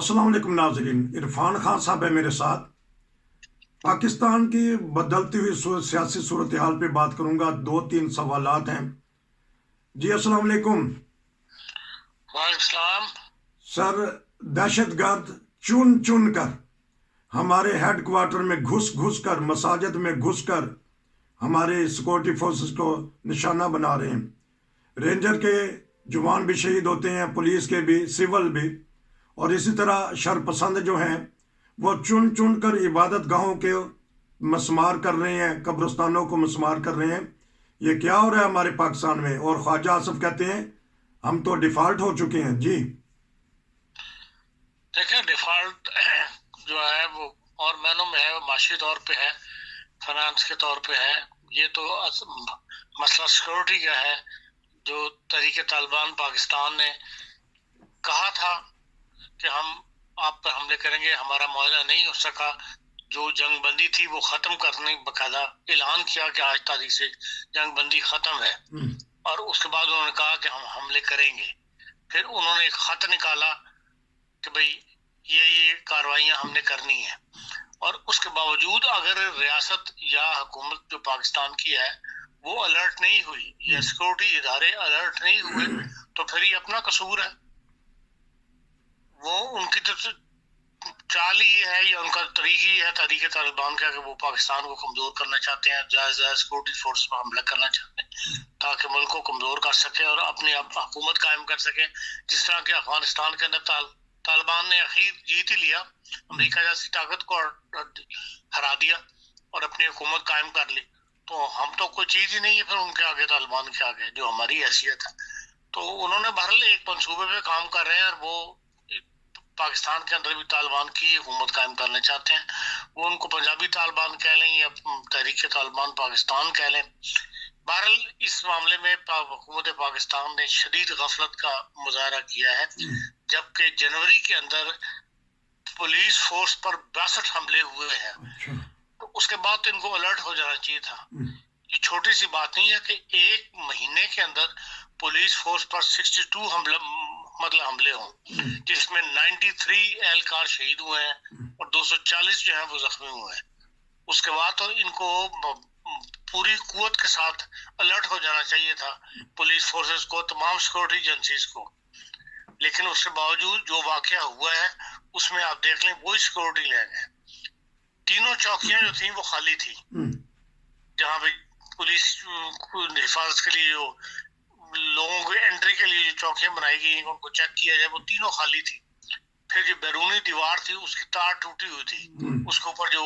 अस्सलाम वालेकुम नाज़रीन। इरफान खान साहब है मेरे साथ। पाकिस्तान की बदलती हुई सियासी सूरत हाल पे बात करूंगा। दो तीन सवालात हैं। जी अस्सलाम वालेकुम वालेकुम। सर। दहशतगर्द चुन चुन कर हमारे हेड क्वार्टर में घुस घुस कर, मसाजिद में घुस कर हमारे सिक्योरिटी फोर्सेस को निशाना बना रहे हैं। रेंजर के जवान भी शहीद होते हैं, पुलिस के भी, सिविल भी। और इसी तरह शरपसंद जो हैं वो चुन चुन कर इबादत गाहों के मस्मार कर रहे हैं, कब्रिस्तानों को मस्मार कर रहे हैं। ये क्या हो रहा है हमारे पाकिस्तान में? और ख्वाजा आसिफ कहते हैं हम तो डिफॉल्ट हो चुके हैं। जी देखिए, डिफॉल्ट जो है वो और मायनों में है, वो माशी तौर पे है, फाइनेंस के तौर पे है। ये तो मसला सिक्योरिटी का है। जो तहरीके तालिबान पाकिस्तान ने कहा था कि हम आप पर हमले करेंगे, हमारा मुआहदा नहीं हो सका। जो जंग बंदी थी वो खत्म करने बकायदा ऐलान किया कि आज तारीख से जंग बंदी खत्म है, और उसके बाद उन्होंने कहा कि हम हमले करेंगे। फिर उन्होंने एक खत निकाला कि भाई ये कार्रवाइयां हमने करनी है, और उसके बावजूद अगर रियासत या हुकूमत जो पाकिस्तान की है वो अलर्ट नहीं हुई या सिक्योरिटी इदारे अलर्ट नहीं हुए, तो फिर ये अपना कसूर है। वो उनकी तो चाल ही है या उनका तरीका ही है, तरीके तालिबान का, कि वो पाकिस्तान को कमजोर करना चाहते हैं, जायज सिक्योरिटी फोर्स पर हमला करना चाहते हैं ताकि मुल्क को कमजोर कर सके और अपनी हुकूमत कायम कर सके। जिस तरह के अफगानिस्तान के अंदर तालिबान ने आखिर जीत ही लिया, अमेरिका जैसी ताकत को हरा दिया और अपनी हुकूमत कायम कर ली। तो हम तो कोई चीज ही नहीं है फिर उनके आगे, तालिबान के आगे जो हमारी हैसियत है। तो उन्होंने बहरहाल एक मंसूबे पे काम कर रहे हैं, और वो पाकिस्तान के अंदर भी तालिबान की हुकूमत कायम करना चाहते हैं। वो उनको पंजाबी तालिबान कह लें या तहरीक तालिबान पाकिस्तान कह लें। बहरहाल इस मामले में हुकूमत पाकिस्तान ने शदीद गफलत का मुजाहरा किया है, जबकि जनवरी के अंदर पुलिस फोर्स पर 62 हमले हुए हैं। तो उसके बाद तो इनको अलर्ट हो जाना चाहिए था। ये छोटी सी बात नहीं है कि एक महीने के अंदर पुलिस फोर्स पर 62 हमले हों, जिसमें 93 एहलकार शहीद हुए हैं और 240 जो है वो जख्मी हुए हैं। उसके बाद तो इनको पूरी कुव्वत के साथ अलर्ट हो जाना चाहिए था, पुलिस फोर्सेस को, तमाम सिक्योरिटी एजेंसीज को। लेकिन उसके बावजूद जो वाकया हुआ है उसमें आप देख लें, वही सिक्योरिटी लैंड है। तीनों चौकियां जो थी वो खाली थी, जहां पे पुलिस हिफाजत के लिए जो लोगों को एंट्री के लिए जो चौकियां बनाई गई उनको चेक किया जाए, वो तीनों खाली थी। फिर जो बैरूनी दीवार थी उसकी तार टूटी हुई थी, उसके ऊपर जो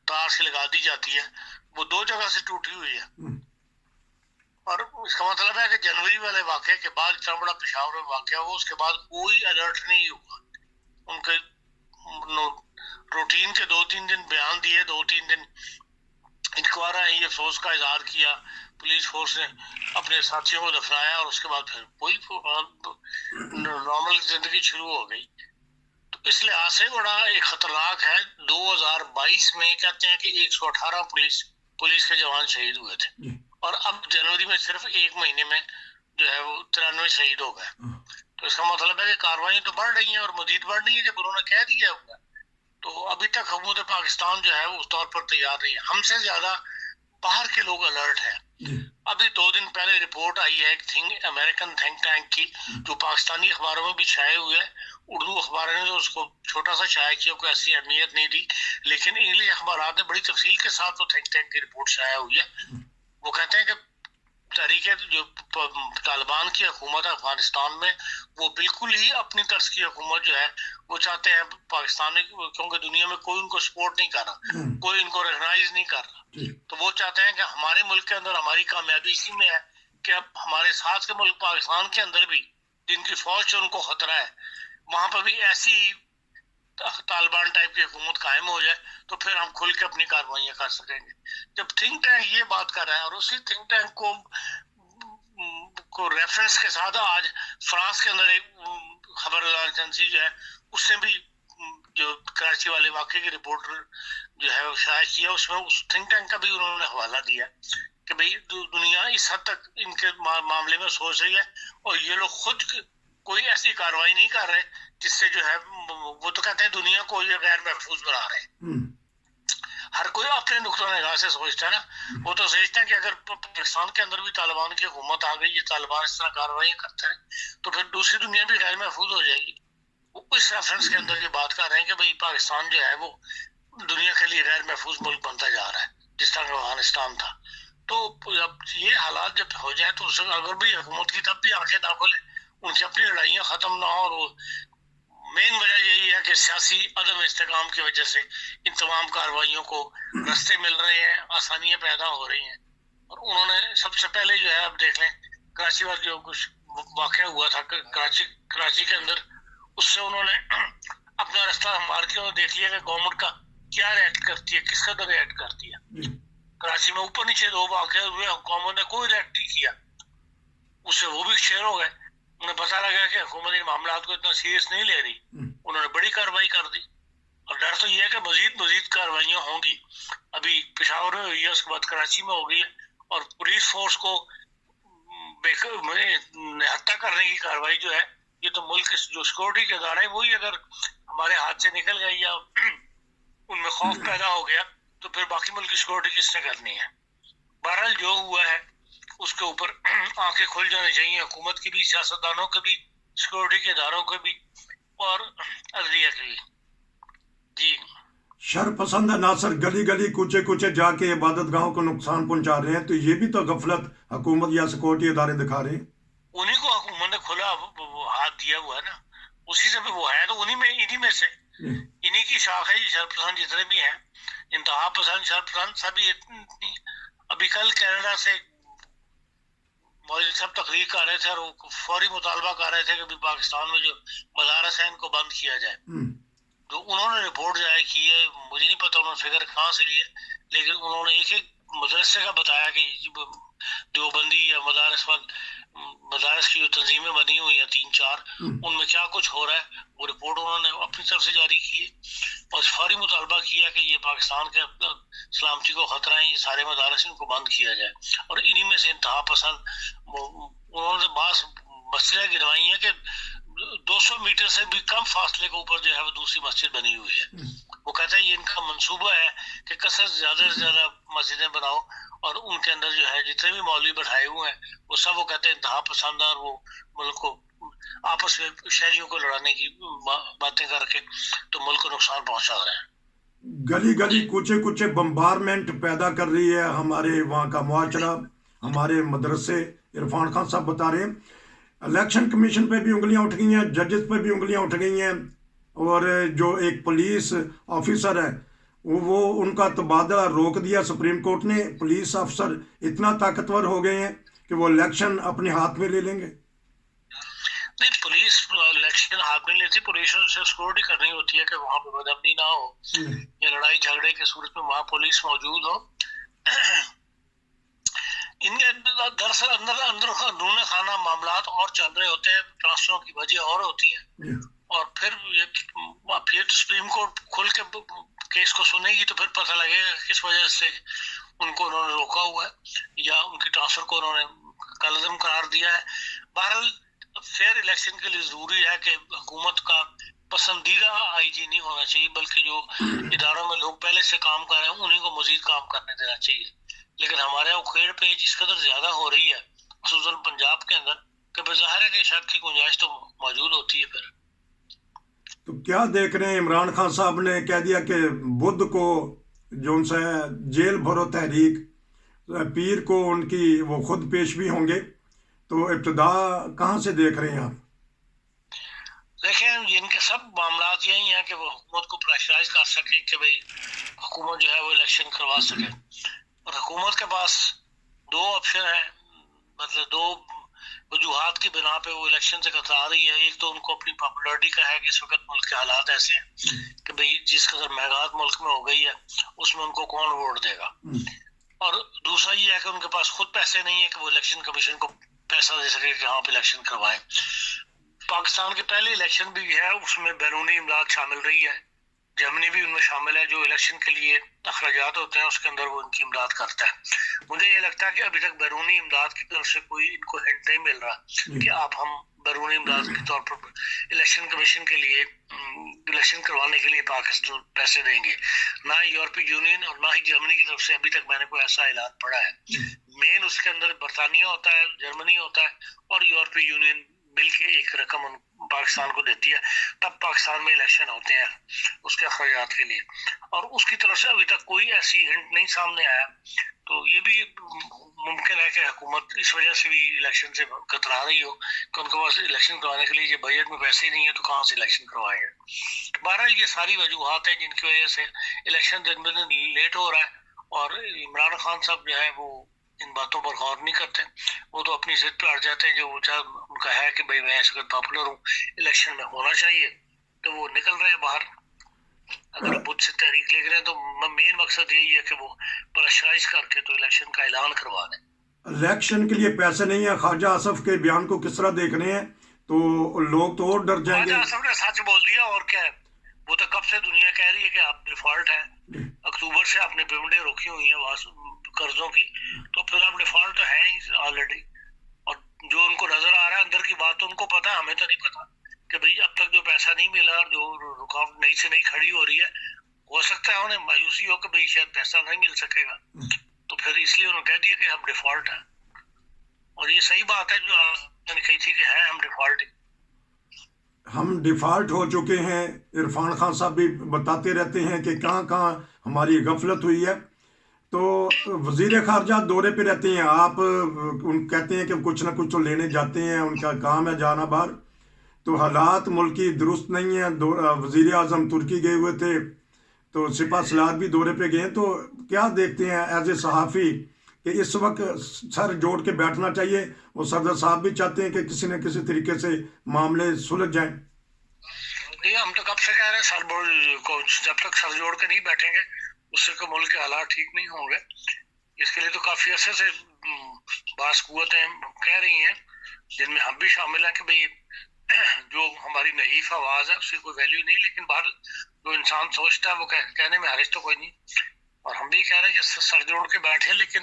तार से लगा दी जाती है वो 2 जगह से टूटी हुई है। और इसका मतलब है कि जनवरी वाले वाकये के बाद इतना बड़ा पेशावर में वाकया हुआ, उसके बाद कोई अलर्ट नहीं हुआ। उनके रूटीन के 2-3 दिन बयान दिए, 2-3 दिन इंक्वायरी ही अफसोस का इजहार किया, पुलिस फोर्स ने अपने साथियों को दफनाया, और उसके बाद फिर कोई नॉर्मल जिंदगी शुरू हो गई। तो इस लिहाज से बड़ा एक खतरनाक है। 2022 में कहते हैं कि 118 पुलिस के जवान शहीद हुए थे, और अब जनवरी में सिर्फ एक महीने में जो है वो 93 शहीद हो गए। तो इसका मतलब है कि कार्रवाई तो बढ़ रही है और मजीद बढ़ रही है, जब उन्होंने कह दिया हुआ। तो अभी तक हुकूमत पाकिस्तान जो है उस तौर पर तैयार नहीं है। हमसे ज्यादा बाहर के लोग अलर्ट है। अभी 2 दिन पहले रिपोर्ट आई है एक अमेरिकन थिंक टैंक की, जो पाकिस्तानी अखबारों में भी छाए हुए है। उर्दू अखबारों ने तो उसको छोटा सा छाया किया, कोई ऐसी अहमियत नहीं दी, लेकिन इंग्लिश अखबार ने बड़ी तफसील के साथ वो थिंक टैंक की रिपोर्ट छाया हुई है। वो कहते हैं कि तरीके जो तालिबान की हुकूमत है अफगानिस्तान में, वो बिल्कुल ही अपनी तर्ज की हुकूमत जो है वो चाहते हैं पाकिस्तान में, क्योंकि दुनिया में कोई उनको सपोर्ट नहीं कर रहा, कोई इनको रिकॉग्नाइज नहीं कर रहा। तो वो चाहते हैं कि हमारे मुल्क के अंदर हमारी कामयाबी इसी में है कि अब हमारे साथ के मुल्क पाकिस्तान के अंदर भी जिनकी फौज से उनको खतरा है, वहां पर भी ऐसी तालिबान टाइप की हुकूमत कायम हो जाए तो फिर हम खुल के अपनी कार्रवाइयां कर सकेंगे। जब थिंक टैंक ये बात कर रहा है, और उसी थिंक टैंक को रेफरेंस के साथ आज फ्रांस के अंदर एक खबर एजेंसी जो है उसने भी जो कराची वाले वाकये की रिपोर्ट जो है वो शायद किया, उसमें उस थिंक टैंक का भी उन्होंने हवाला दिया कि भाई दुनिया इस हद तक इनके मामले में सोच रही है, और ये लोग खुद کوئی ایسی کاروائی نہیں کر رہے جس سے جو ہے وہ تو کہتے ہیں دنیا کو یہ غیر محفوظ بنا رہے ہیں. ہر کوئی اپنے نقطہ نگاہ سے سوچتا ہے نا. وہ تو سوچتے ہیں کہ اگر پاکستان کے اندر بھی طالبان کی حکومت آ گئی, یہ طالبان اس طرح کاروائی کرتے ہیں تو پھر دوسری دنیا بھی غیر محفوظ ہو جائے گی. وہ اس ریفرنس کے اندر یہ بات کر رہے ہیں کہ بھئی پاکستان جو ہے وہ دنیا کے لیے غیر محفوظ ملک بنتا جا رہا ہے جس طرح افغانستان تھا. تو اب یہ حالات جب ہو جائے تو اگر بھی حکومت کی تب بھی آنکھیں نہ کھولیں, ان کی اپنی لڑائیاں ختم نہ ہوں. اور وہ مین وجہ یہی ہے کہ سیاسی عدم استحکام کی وجہ سے ان تمام کارروائیوں کو رستے مل رہے ہیں, آسانیاں پیدا ہو رہی ہیں. اور انہوں نے سب سے پہلے جو ہے, اب دیکھ لیں کراچی والے جو کچھ واقعہ ہوا تھا کراچی کے اندر, اس سے انہوں نے اپنا رستہ مار کے اور دیکھ لیا کہ گورنمنٹ کا کیا ریئیکٹ کرتی ہے, کس قدر ریئیکٹ کرتی ہے. کراچی میں اوپر نیچے 2 واقعے ہوئے, گورنمنٹ نے کوئی ریئیکٹ نہیں کیا. اس سے وہ بھی شیئر ہو گئے. انہیں پتہ لگا کہ حکومت ان معاملات کو اتنا سیریس نہیں لے رہی, انہوں نے بڑی کارروائی کر دی. اور ڈر تو یہ ہے کہ مزید کارروائیاں ہوں گی. ابھی پشاور میں ہوئی ہے, اس کے بعد کراچی میں ہو گئی ہے, اور پولیس فورس کو نہتہ کرنے کی کارروائی جو ہے, یہ تو ملک جو سیکورٹی کے ادارے ہیں وہی اگر ہمارے ہاتھ سے نکل گئی یا ان میں خوف پیدا ہو گیا تو پھر باقی ملک کی سیکورٹی کس نے کرنی ہے. بہرحال جو ہوا ہے اس کے اوپر آنکھیں کھل جانی چاہیے, حکومت کی بھی, سیاستدانوں کے بھی, سیکورٹی کے اداروں کے بھی, اور عدلیہ کے بھی. جی شر پسند عناصر گلی گلی کوچے کوچے جا کے عبادت گاہوں کو نقصان پہنچا رہے ہیں, تو یہ بھی تو غفلت حکومت یا سیکورٹی ادارے دکھا رہے ہیں. انہی کو حکومت نے کھلا ہاتھ دیا ہوا ہے نا, اسی سے بھی وہ ہے تو انہی میں سے انہی کی شاخ ہے. شر پسند جتنے بھی ہیں, انتہا پسند, شر پسند, سبھی. ابھی کل کینیڈا سے سب تقریر کر رہے تھے اور وہ فوری مطالبہ کر رہے تھے کہ پاکستان میں جو مدارس ہیں ان کو بند کیا جائے. جو انہوں نے رپورٹ جاری کی ہے, مجھے نہیں پتا انہوں نے فگر کہاں سے لی ہے, لیکن انہوں نے ایک مدرسے کا بتایا کہ دیوبندی یا مدارس کی جو تنظیمیں بنی ہوئی ہیں 3-4, ان میں کیا کچھ ہو رہا ہے, وہ رپورٹ انہوں نے اپنی طرف سے جاری کی ہے. اور فوری مطالبہ کیا کہ یہ پاکستان کے سلامتی کو خطرہ ہے, یہ سارے مدارس ان کو بند کیا جائے. اور انہی میں سے انتہا پسند انہوں نے بعض مسئلہ گنوائی ہیں کہ 200 میٹر سے بھی کم فاصلے کے اوپر جو ہے وہ دوسری مسجد بنی ہوئی ہے. وہ کہتے ہیں یہ ان کا منصوبہ ہے کہ کثرت زیادہ سے زیادہ مسجدیں بناؤ, اور ان کے اندر جو ہے جتنے بھی مولوی بٹھائے ہوئے ہیں وہ سب وہ کہتے ہیں انتہا پسند, اور وہ ملک کو آپس میں شہریوں کو لڑانے کی باتیں کر کے تو ملک کو نقصان پہنچا رہے ہیں. گلی گلی کوچے کوچے بمبارمنٹ پیدا کر رہی ہے ہمارے وہاں کا معاشرہ, ہمارے مدرسے. عرفان خان صاحب بتا رہے ہیں الیکشن کمیشن پہ بھی انگلیاں اٹھ گئی ہیں, ججز پہ بھی انگلیاں اٹھ گئی ہیں, اور جو ایک پولیس آفیسر ہے وہ ان کا تبادلہ روک دیا سپریم کورٹ نے. پولیس افسر اتنا طاقتور ہو گئے ہیں کہ وہ الیکشن اپنے ہاتھ میں لے لیں گے. نہیں, پولیس الیکشن ہاتھ میں لیتی, پولیس سے سیکورٹی کرنی ہوتی ہے کہ وہاں پہ بدامنی نہ ہو یا لڑائی جھگڑے کی صورت میں وہاں پولیس موجود ہو. ان کے دراصل اندرون خانہ معاملات اور چل رہے ہوتے ہیں, ٹرانسفروں کی وجہ اور ہوتی ہیں, اور پھر سپریم کورٹ کھل کے کیس کو سنے گی تو پھر پتہ لگے گا کس وجہ سے ان کو انہوں نے روکا ہوا ہے یا ان کی ٹرانسفر کو انہوں نے کالعدم قرار دیا ہے. بہرحال فیئر الیکشن کے لیے ضروری ہے کہ حکومت کا پسندیدہ آئی جی نہیں ہونا چاہیے, بلکہ جو اداروں میں لوگ پہلے سے کام کر رہے ہیں انہیں کو مزید کام کرنے دینا چاہیے. لیکن ہمارے یہاں کھیڑ پیچ اس قدر زیادہ ہو رہی ہے خصوصاً پنجاب کے اندر کہ بظاہر ہے کہ شک کی گنجائش تو موجود ہوتی ہے. پھر تو کیا دیکھ رہے ہیں, عمران خان صاحب نے کہہ دیا کہ بدھ کو جو ان سے جیل بھرو تحریک, پیر کو ان کی وہ خود پیش بھی ہوں گے, تو ابتدا کہاں سے دیکھ رہے ہیں آپ؟ دیکھیں ان کے سب معاملات یہی ہیں کہ وہ حکومت کو پریشرائز کر سکے کہ بھئی حکومت جو ہے وہ الیکشن کروا سکے. اور حکومت کے پاس 2 آپشن ہیں, مطلب 2 وجوہات کی بنا پہ وہ الیکشن سے کترا رہی ہے. ایک تو ان کو اپنی پاپولرٹی کا ہے کہ اس وقت ملک کے حالات ایسے ہیں کہ بھئی جس قدر مہنگائی ملک میں ہو گئی ہے اس میں ان کو کون ووٹ دے گا, اور دوسرا یہ ہے کہ ان کے پاس خود پیسے نہیں ہے کہ وہ الیکشن کمیشن کو پیسہ دے سکے کہ ہاں پہ الیکشن کروائیں. پاکستان کے پہلے الیکشن بھی ہے, اس میں بیرونی امداد شامل رہی ہے, جرمنی بھی ان میں شامل ہے, جو الیکشن کے لیے اخراجات ہوتے ہیں اس کے اندر وہ ان کی امداد کرتا ہے. مجھے یہ لگتا ہے کہ ابھی تک بیرونی امداد کی طرف سے کوئی ان کو ہنٹ نہیں مل رہا کہ آپ ہم बैरूनी इमदाद के तौर पर इलेक्शन कमीशन के लिए इलेक्शन करवाने के लिए पाकिस्तान पैसे देंगे। ना यूरोपीय यूनियन और ना ही जर्मनी की तरफ से अभी तक मैंने कोई ऐसा ऐलान पढ़ा है। मेन उसके अंदर बरतानिया होता है, जर्मनी होता है और यूरोपीय यूनियन मिलके एक रकम पाकिस्तान को देती है, तब पाकिस्तान में इलेक्शन होते हैं उसके अखराजात के लिए। और उसकी तरफ से अभी तक कोई ऐसी हिंट नहीं सामने आया। तो ये भी मुमकिन है कि हुकूमत इस वजह से भी इलेक्शन से कतरा रही हो कि उनके पास इलेक्शन करवाने के लिए ये बजट में पैसे ही नहीं है, तो कहाँ से इलेक्शन करवाएंगे। बहरहाल ये सारी वजूहात हैं जिनकी वजह से इलेक्शन दिन ब दिन लेट हो रहा है, और इमरान खान साहब जो है वो इन बातों पर गौर नहीं करते। वो तो अपनी जिद पे अड़ जाते हैं, जो उनका है कि भाई मैं इस वक्त पॉपुलर हूँ, इलेक्शन में होना चाहिए, तो वो निकल रहे हैं बाहर। अगर बुद्ध से तहरीक लेकर हैं तो मेन मकसद यही है कि वो प्रेशराइज करके तो इलेक्शन का ऐलान करवा दें। इलेक्शन के लिए पैसे नहीं है। ख्वाजा आसफ के बयान को किस तरह देख रहे हैं? तो लोग तो और डर जाएंगे। ख्वाजा आसफ ने सच बोल दिया, और क्या है, वो तो कब से दुनिया कह रही है कि आप डिफॉल्ट है, अक्टूबर से आपने पेमेंटें रोकी हुई हैं कर्जों की, तो फिर आप डिफॉल्ट तो है ही ऑलरेडी। और जो उनको नजर आ रहा है अंदर की बात, तो उनको पता, हमें तो नहीं पता कि भाई अब तक जो पैसा नहीं मिला और जो रुकावट नई से नई खड़ी हो रही है, हो सकता है उन्हें मायूसी हो कि भाई शायद पैसा नहीं मिल सकेगा, तो फिर इसलिए उन्होंने कह दिया कि हम डिफॉल्ट हैं। और ये सही बात है जो मैंने कही थी कि है हम डिफॉल्ट, हम डिफॉल्ट हो चुके हैं। इरफान खान साहब भी बताते रहते हैं कि कहाँ कहाँ हमारी गफलत हुई है। तो वजीर खारजा दौरे पे रहते हैं, आप उन कहते हैं कि कुछ ना कुछ तो लेने जाते हैं, उनका काम है जाना बाहर। तो हालात मुल्क की दुरुस्त नहीं है। वजीर आज़म तुर्की गए हुए थे, तो सिपा सलार भी दौरे पे गए। तो क्या देखते हैं एज ए सहाफ़ी कि इस वक्त सर जोड़ के बैठना चाहिए, और सदर साहब भी चाहते हैं कि किसी न किसी तरीके से मामले सुलझ जाएं? नहीं, हम तो कब से कह रहे हैं जब तक सर जोड़ के नहीं बैठेंगे उससे को मुल्क के हालात ठीक नहीं होंगे। इसके लिए तो काफी अर्से से बास कुव्वतें कह रही हैं, जिनमें हम भी शामिल हैं कि भाई जो हमारी नहीफ आवाज है उसकी कोई वैल्यू नहीं, लेकिन बाहर जो इंसान सोचता है वो कहने में हर्ज तो कोई नहीं। और हम भी कह रहे हैं कि सर जोड़ के बैठे, लेकिन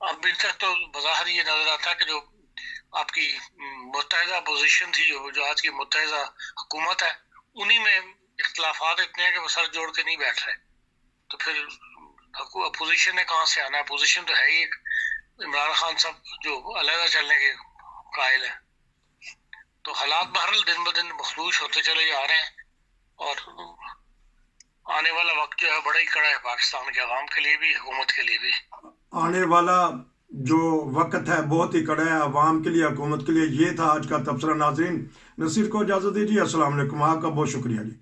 अभी तक तो बज़ाहिर ये नजर आता है कि जो आपकी मुत्तहिदा पोजीशन थी, जो आज की मुत्तहिदा हुकूमत है, उन्हीं में इख्तलाफात इतने हैं कि वो सर जोड़ के नहीं बैठ रहे। तो फिर अपोजिशन ने कहाँ से आना है? अपोजिशन तो है ही एक इमरान खान साहब जो अलहदा चलने के कायल है। तो हालात बहरहाल दिन ब दिन मखलूश होते चले जा रहे हैं, और आने वाला वक्त जो है बड़ा ही कड़ा है पाकिस्तान के अवाम के लिए भी, हुकूमत के लिए भी। आने वाला जो वक्त है बहुत ही कड़ा है अवाम के लिए, हुकूमत के लिए। ये था आज का तबसरा। नाज़रीन, नसीर को इजाज़त दीजिए। अस्सलाम वालेकुम। आपका बहुत शुक्रिया जी।